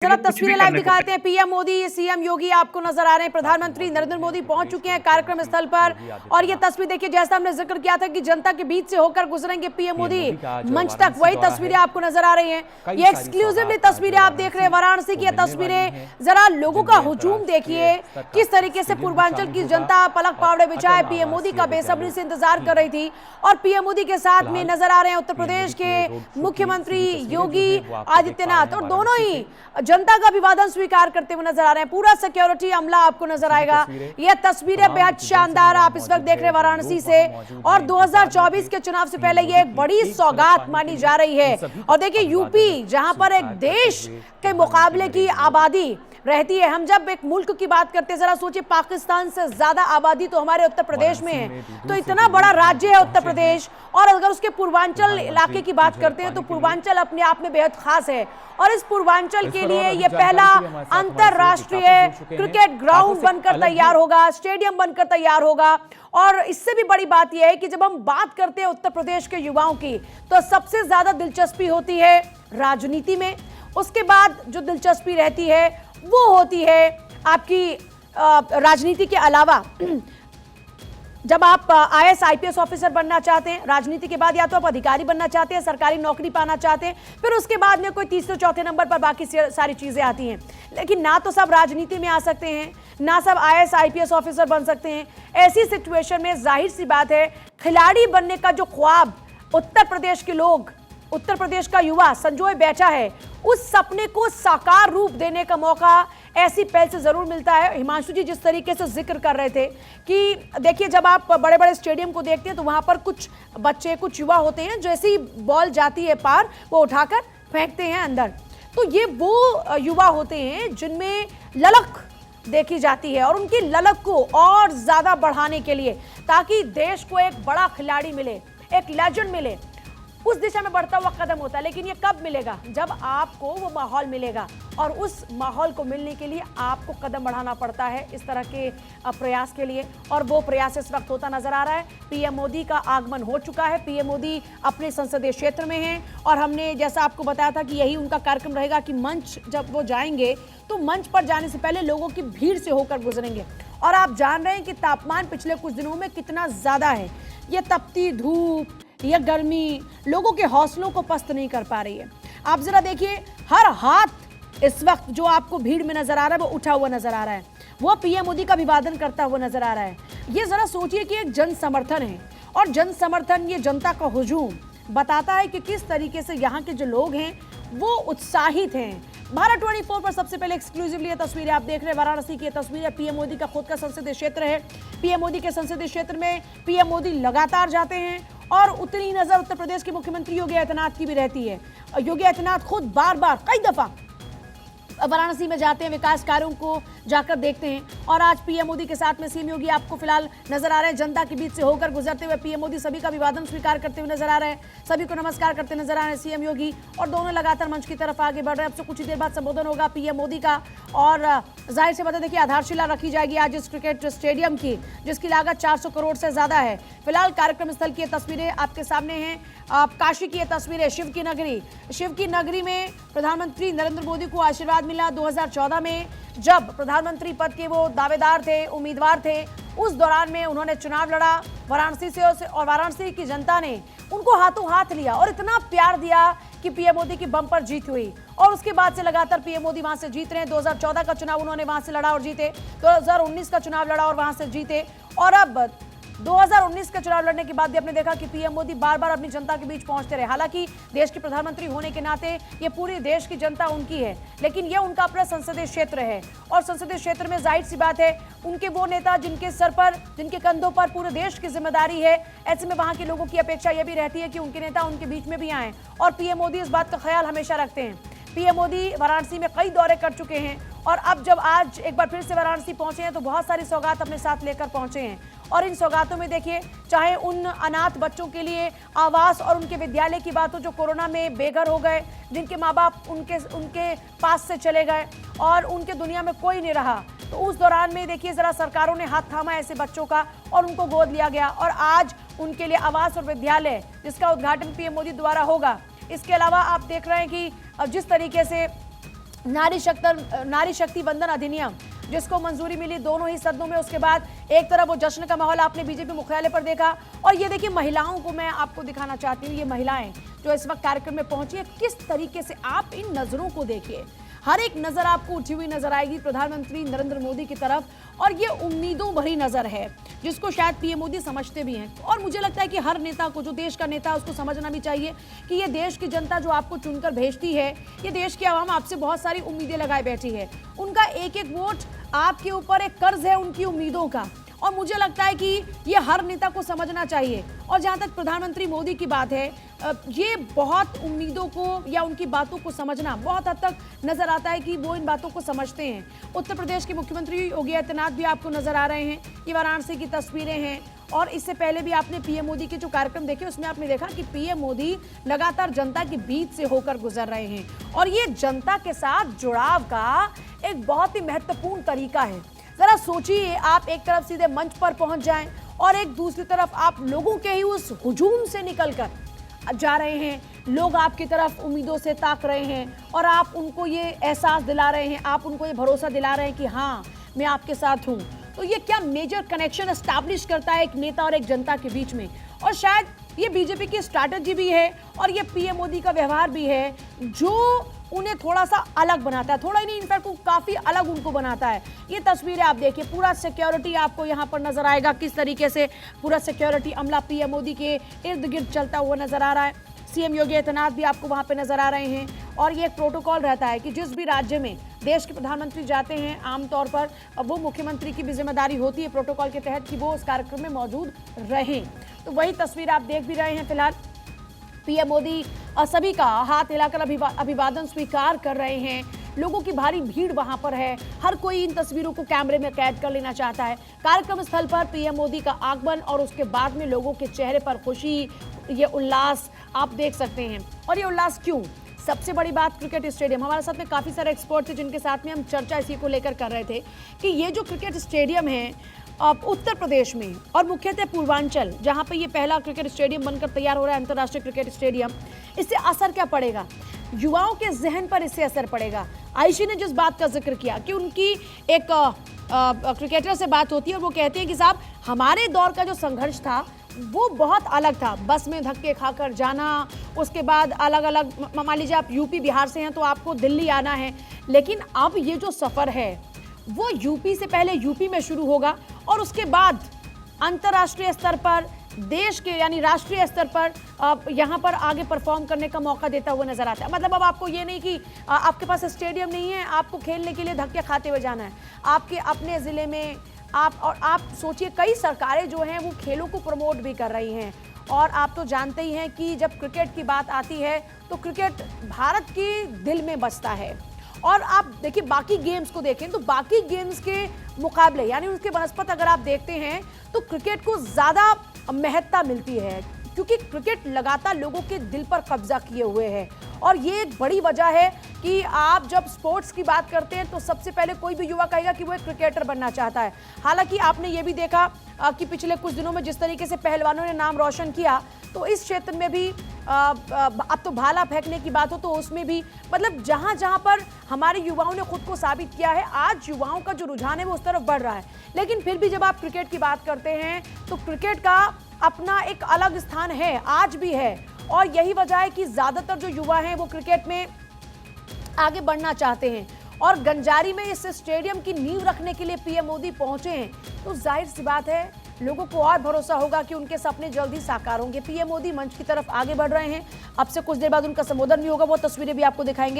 जरा तस्वीरें लाइव दिखाते हैं। पीएम मोदी, सीएम योगी आपको नजर आ रहे हैं। प्रधानमंत्री नरेंद्र मोदी पहुंच चुके हैं कार्यक्रम स्थल पर और ये तस्वीर देखिए, जैसा हमने जिक्र किया था कि जनता के बीच से होकर गुजरेंगे पीएम मोदी मंच तक, वही तस्वीरें आपको नजर आ रही हैं। ये एक्सक्लूसिवली तस्वीरें आप देख रहे हैं वाराणसी की। तस्वीरें जरा लोगों का हुजूम देखिए, किस तरीके से पूर्वांचल की जनता पलक पावड़े बिछाए पीएम मोदी का बेसब्री से इंतजार कर रही थी। और पीएम मोदी के साथ में नजर आ रहे हैं उत्तर प्रदेश के मुख्यमंत्री योगी आदित्यनाथ, और दोनों ही जनता का अभिवादन स्वीकार करते हुए नजर आ रहे हैं। पूरा सिक्योरिटी अमला आपको नजर आएगा। यह तस्वीरें बेहद शानदार आप इस वक्त देख रहे हैं वाराणसी से। और 2024 के चुनाव से पहले यह एक बड़ी सौगात मानी जा रही है। और देखिए यूपी, जहां पर एक देश के मुकाबले की आबादी रहती है, हम जब एक मुल्क की बात करते हैं, जरा सोचिए पाकिस्तान से ज्यादा आबादी तो हमारे उत्तर प्रदेश में है। तो इतना बड़ा राज्य है उत्तर प्रदेश, और अगर उसके पूर्वांचल इलाके की बात करते हैं तो पूर्वांचल अपने आप में बेहद खास है। और इस पूर्वांचल के लिए यह पहला अंतरराष्ट्रीय क्रिकेट ग्राउंड बनकर तैयार होगा, स्टेडियम बनकर तैयार होगा। और इससे भी बड़ी बात यह है कि जब हम बात करते हैं उत्तर प्रदेश के युवाओं की, तो सबसे ज्यादा दिलचस्पी होती है राजनीति में। उसके बाद जो दिलचस्पी रहती है वो होती है आपकी राजनीति के अलावा जब आप आईएएस आईपीएस ऑफिसर बनना चाहते हैं, राजनीति के बाद या तो आप अधिकारी बनना चाहते हैं, सरकारी नौकरी पाना चाहते हैं, फिर उसके बाद में कोई तीसरे चौथे नंबर पर बाकी सारी चीजें आती हैं। लेकिन ना तो सब राजनीति में आ सकते हैं, ना सब आईएएस आईपीएस ऑफिसर बन सकते हैं। ऐसी सिचुएशन में जाहिर सी बात है, खिलाड़ी बनने का जो ख्वाब उत्तर प्रदेश के लोग, उत्तर प्रदेश का युवा संजोए बैठा है, उस सपने को साकार रूप देने का मौका ऐसी पहल से जरूर मिलता है। हिमांशु जी जिस तरीके से जिक्र कर रहे थे कि देखिए, जब आप बड़े बड़े स्टेडियम को देखते हैं तो वहां पर कुछ बच्चे, कुछ युवा होते हैं, जैसी बॉल जाती है पार वो उठाकर फेंकते हैं अंदर। तो ये वो युवा होते हैं जिनमें ललक देखी जाती है, और उनकी ललक को और ज्यादा बढ़ाने के लिए, ताकि देश को एक बड़ा खिलाड़ी मिले, एक लेजेंड मिले, उस दिशा में बढ़ता हुआ कदम होता है। लेकिन ये कब मिलेगा? जब आपको वो माहौल मिलेगा, और उस माहौल को मिलने के लिए आपको कदम बढ़ाना पड़ता है इस तरह के प्रयास के लिए। और वो प्रयास इस वक्त होता नजर आ रहा है। पीएम मोदी का आगमन हो चुका है। पीएम मोदी अपने संसदीय क्षेत्र में हैं, और हमने जैसा आपको बताया था कि यही उनका कार्यक्रम रहेगा कि मंच जब वो जाएंगे तो मंच पर जाने से पहले लोगों की भीड़ से होकर गुजरेंगे। और आप जान रहे हैं कि तापमान पिछले कुछ दिनों में कितना ज्यादा है। ये तपती धूप, यह गर्मी लोगों के हौसलों को पस्त नहीं कर पा रही है। आप जरा देखिए, हर हाथ इस वक्त जो आपको भीड़ में नजर आ रहा है वो उठा हुआ नजर आ रहा है, वो पीएम मोदी का अभिवादन करता हुआ नजर आ रहा है। ये जरा सोचिए कि एक जन समर्थन है, और जन समर्थन, ये जनता का हुजूम बताता है कि किस तरीके से यहाँ के जो लोग हैं वो उत्साहित हैं। भारत 24 पर सबसे पहले एक्सक्लूसिवली ये तस्वीरें आप देख रहे हैं वाराणसी की। तस्वीरें पीएम मोदी का खुद का संसदीय क्षेत्र है। पीएम मोदी के संसदीय क्षेत्र में पीएम मोदी लगातार जाते हैं, और उतनी ही नजर उत्तर प्रदेश के मुख्यमंत्री योगी आदित्यनाथ की भी रहती है। योगी आदित्यनाथ खुद बार बार कई दफा वाराणसी में जाते हैं, विकास कार्यों को जाकर देखते हैं। और आज पीएम मोदी के साथ में सीएम योगी आपको फिलहाल नजर आ रहे हैं। जनता के बीच से होकर गुजरते हुए पीएम मोदी सभी का अभिवादन स्वीकार करते हुए नजर आ रहे हैं, सभी को नमस्कार करते नजर आ रहे हैं सीएम योगी, और दोनों लगातार मंच की तरफ आगे बढ़ रहे हैं। अब से कुछ ही देर बाद संबोधन होगा पीएम मोदी का, और जाहिर से बता दें कि आधारशिला रखी जाएगी आज इस क्रिकेट स्टेडियम की, जिसकी लागत 400 करोड़ से ज्यादा है। फिलहाल कार्यक्रम स्थल की तस्वीरें आपके सामने हैं। काशी की ये तस्वीरें, शिव की नगरी, शिव की नगरी में प्रधानमंत्री नरेंद्र मोदी को आशीर्वाद मिला 2014 में, जब प्रधानमंत्री पद के वो दावेदार थे, उम्मीदवार थे। उस दौरान में उन्होंने चुनाव लड़ा वाराणसी से, और वाराणसी की जनता ने उनको हाथों हाथ लिया और इतना प्यार दिया कि पीएम मोदी की बम्पर जीत हुई। और उसके बाद से लगातार पीएम मोदी वहां से जीत रहे हैं। 2014 का चुनाव उन्होंने वहां से लड़ा और जीते, 2019 का चुनाव लड़ा और वहां से जीते, और अब 2019 का चुनाव लड़ने के बाद भी आपने देखा कि पीएम मोदी बार बार अपनी जनता के बीच पहुंचते रहे। हालांकि देश के प्रधानमंत्री होने के नाते ये पूरे देश की जनता उनकी है, लेकिन ये उनका अपना संसदीय क्षेत्र है, और संसदीय क्षेत्र में जाहिर सी बात है उनके वो नेता जिनके सर पर, जिनके कंधों पर पूरे देश की जिम्मेदारी है। ऐसे में वहां के लोगों की अपेक्षा यह भी रहती है कि उनके नेता उनके बीच में भी आए, और पीएम मोदी इस बात का ख्याल हमेशा रखते हैं। पीएम मोदी वाराणसी में कई दौरे कर चुके हैं, और अब जब आज एक बार फिर से वाराणसी पहुंचे हैं तो बहुत सारी सौगात अपने साथ लेकर पहुंचे हैं। और इन सौगातों में देखिए, चाहे उन अनाथ बच्चों के लिए आवास और उनके विद्यालय की बात हो जो कोरोना में बेघर हो गए, जिनके माँ बाप उनके पास से चले गए और उनके दुनिया में कोई नहीं रहा, तो उस दौरान में देखिए जरा सरकारों ने हाथ थामा ऐसे बच्चों का और उनको गोद लिया गया, और आज उनके लिए आवास और विद्यालय जिसका उद्घाटन पीएम मोदी द्वारा होगा। इसके अलावा आप देख रहे हैं कि जिस तरीके से नारी शक्ति वंदन अधिनियम जिसको मंजूरी मिली दोनों ही सदनों में। उसके बाद एक तरफ वो जश्न का माहौल आपने बीजेपी मुख्यालय पर देखा, और ये देखिए महिलाओं को मैं आपको दिखाना चाहती हूँ। ये महिलाएं जो इस वक्त कार्यक्रम में पहुंची है, किस तरीके से आप इन नजरों को देखिए, हर एक नजर आपको उठी हुई नजर आएगी प्रधानमंत्री नरेंद्र मोदी की तरफ, और ये उम्मीदों भरी नजर है जिसको शायद पीएम मोदी समझते भी हैं। और मुझे लगता है कि हर नेता को, जो देश का नेता है, उसको समझना भी चाहिए कि ये देश की जनता जो आपको चुनकर भेजती है, ये देश की आवाम आपसे बहुत सारी उम्मीदें लगाए बैठी है। उनका एक एक वोट आपके ऊपर एक कर्ज है उनकी उम्मीदों का, और मुझे लगता है कि ये हर नेता को समझना चाहिए। और जहां तक प्रधानमंत्री मोदी की बात है, ये बहुत उम्मीदों को या उनकी बातों को समझना बहुत हद तक नजर आता है कि वो इन बातों को समझते हैं। उत्तर प्रदेश के मुख्यमंत्री योगी आदित्यनाथ भी आपको नजर आ रहे हैं, ये वाराणसी की तस्वीरें हैं। और इससे पहले भी आपने पीएम मोदी के जो कार्यक्रम देखे, उसमें आपने देखा कि पीएम मोदी लगातार जनता के बीच से होकर गुजर रहे हैं, और ये जनता के साथ जुड़ाव का एक बहुत ही महत्वपूर्ण तरीका है। जरा सोचिए, आप एक तरफ सीधे मंच पर पहुंच जाएं और एक दूसरी तरफ आप लोगों के ही उस हुजूम से निकलकर जा रहे हैं, लोग आपकी तरफ उम्मीदों से ताक रहे हैं, और आप उनको ये एहसास दिला रहे हैं, आप उनको ये भरोसा दिला रहे हैं कि हाँ, मैं आपके साथ हूं। तो ये क्या मेजर कनेक्शन एस्टैब्लिश करता है एक नेता और एक जनता के बीच में। और शायद ये बीजेपी की स्ट्रैटेजी भी है, और ये पीएम मोदी का व्यवहार भी है जो उन्हें थोड़ा सा अलग बनाता है, थोड़ा ही नहीं, इनफैक्ट वो काफी अलग उनको बनाता है। ये तस्वीरें आप देखिए, पूरा सिक्योरिटी आपको यहाँ पर नजर आएगा, किस तरीके से पूरा सिक्योरिटी अमला पीएम मोदी के इर्द गिर्द चलता हुआ नजर आ रहा है। सीएम योगी आदित्यनाथ भी आपको वहां पे नजर आ रहे हैं, और ये एक प्रोटोकॉल रहता है कि जिस भी राज्य में देश के प्रधानमंत्री जाते हैं, आमतौर पर वो मुख्यमंत्री की भी जिम्मेदारी होती है प्रोटोकॉल के तहत कि वो उस कार्यक्रम में मौजूद रहें। तो वही तस्वीर आप देख भी रहे हैं। फिलहाल पीएम मोदी सभी का हाथ हिलाकर अभिवादन स्वीकार कर रहे हैं। लोगों की भारी भीड़ वहां पर है, हर कोई इन तस्वीरों को कैमरे में कैद कर लेना चाहता है। कार्यक्रम स्थल पर पीएम मोदी का आगमन, और उसके बाद में लोगों के चेहरे पर खुशी, ये उल्लास आप देख सकते हैं। और ये उल्लास क्यों? सबसे बड़ी बात, क्रिकेट स्टेडियम। हमारे साथ में काफी सारे एक्सपर्ट थे जिनके साथ में हम चर्चा इसी को लेकर कर रहे थे कि ये जो क्रिकेट स्टेडियम है उत्तर प्रदेश में, और मुख्यतः पूर्वांचल, जहां पे ये पहला क्रिकेट स्टेडियम बनकर तैयार हो रहा है, अंतर्राष्ट्रीय क्रिकेट स्टेडियम, इससे असर क्या पड़ेगा? युवाओं के जहन पर इससे असर पड़ेगा। आयशी ने जिस बात का जिक्र किया कि उनकी एक क्रिकेटर से बात होती है, और वो कहते हैं कि साहब, हमारे दौर का जो संघर्ष था वो बहुत अलग था। बस में धक्के खाकर जाना, उसके बाद अलग अलग, मान लीजिए आप यूपी बिहार से हैं तो आपको दिल्ली आना है, लेकिन अब ये जो सफ़र है वो यूपी से पहले यूपी में शुरू होगा, और उसके बाद अंतर्राष्ट्रीय स्तर पर, देश के यानी राष्ट्रीय स्तर पर यहाँ पर आगे परफॉर्म करने का मौका देता हुआ नजर आता है। मतलब अब आपको ये नहीं कि आपके पास स्टेडियम नहीं है, आपको खेलने के लिए धक्के खाते हुए जाना है, आपके अपने ज़िले में आप सोचिए, कई सरकारें जो हैं वो खेलों को प्रमोट भी कर रही हैं। और आप तो जानते ही हैं कि जब क्रिकेट की बात आती है तो क्रिकेट भारत के दिल में बसता है। और आप देखिए, बाकी गेम्स को देखें तो बाकी गेम्स के मुकाबले, यानी उसके बनस्पत अगर आप देखते हैं तो क्रिकेट को ज़्यादा महत्ता मिलती है, क्योंकि क्रिकेट लगातार लोगों के दिल पर कब्जा किए हुए है। और ये एक बड़ी वजह है कि आप जब स्पोर्ट्स की बात करते हैं तो सबसे पहले कोई भी युवा कहेगा कि वो एक क्रिकेटर बनना चाहता है। हालांकि आपने ये भी देखा कि पिछले कुछ दिनों में जिस तरीके से पहलवानों ने नाम रोशन किया, तो इस क्षेत्र में भी अब तो भाला फेंकने की बात हो तो उसमें भी, मतलब जहां जहां पर हमारे युवाओं ने खुद को साबित किया है, आज युवाओं का जो रुझान है वो उस तरफ बढ़ रहा है। लेकिन फिर भी जब आप क्रिकेट की बात करते हैं तो क्रिकेट का अपना एक अलग स्थान है, आज भी है। और यही वजह है कि ज़्यादातर जो युवा हैं वो क्रिकेट में आगे बढ़ना चाहते हैं। और गंजारी में इस स्टेडियम की नींव रखने के लिए पीएम मोदी पहुंचे हैं, तो जाहिर सी बात है लोगों को और भरोसा होगा कि उनके सपने जल्दी साकार होंगे। पीएम मोदी मंच की तरफ आगे बढ़ रहे हैं। अब से कुछ देर बाद उनका संबोधन भी होगा, वो तस्वीरें भी आपको दिखाएंगे।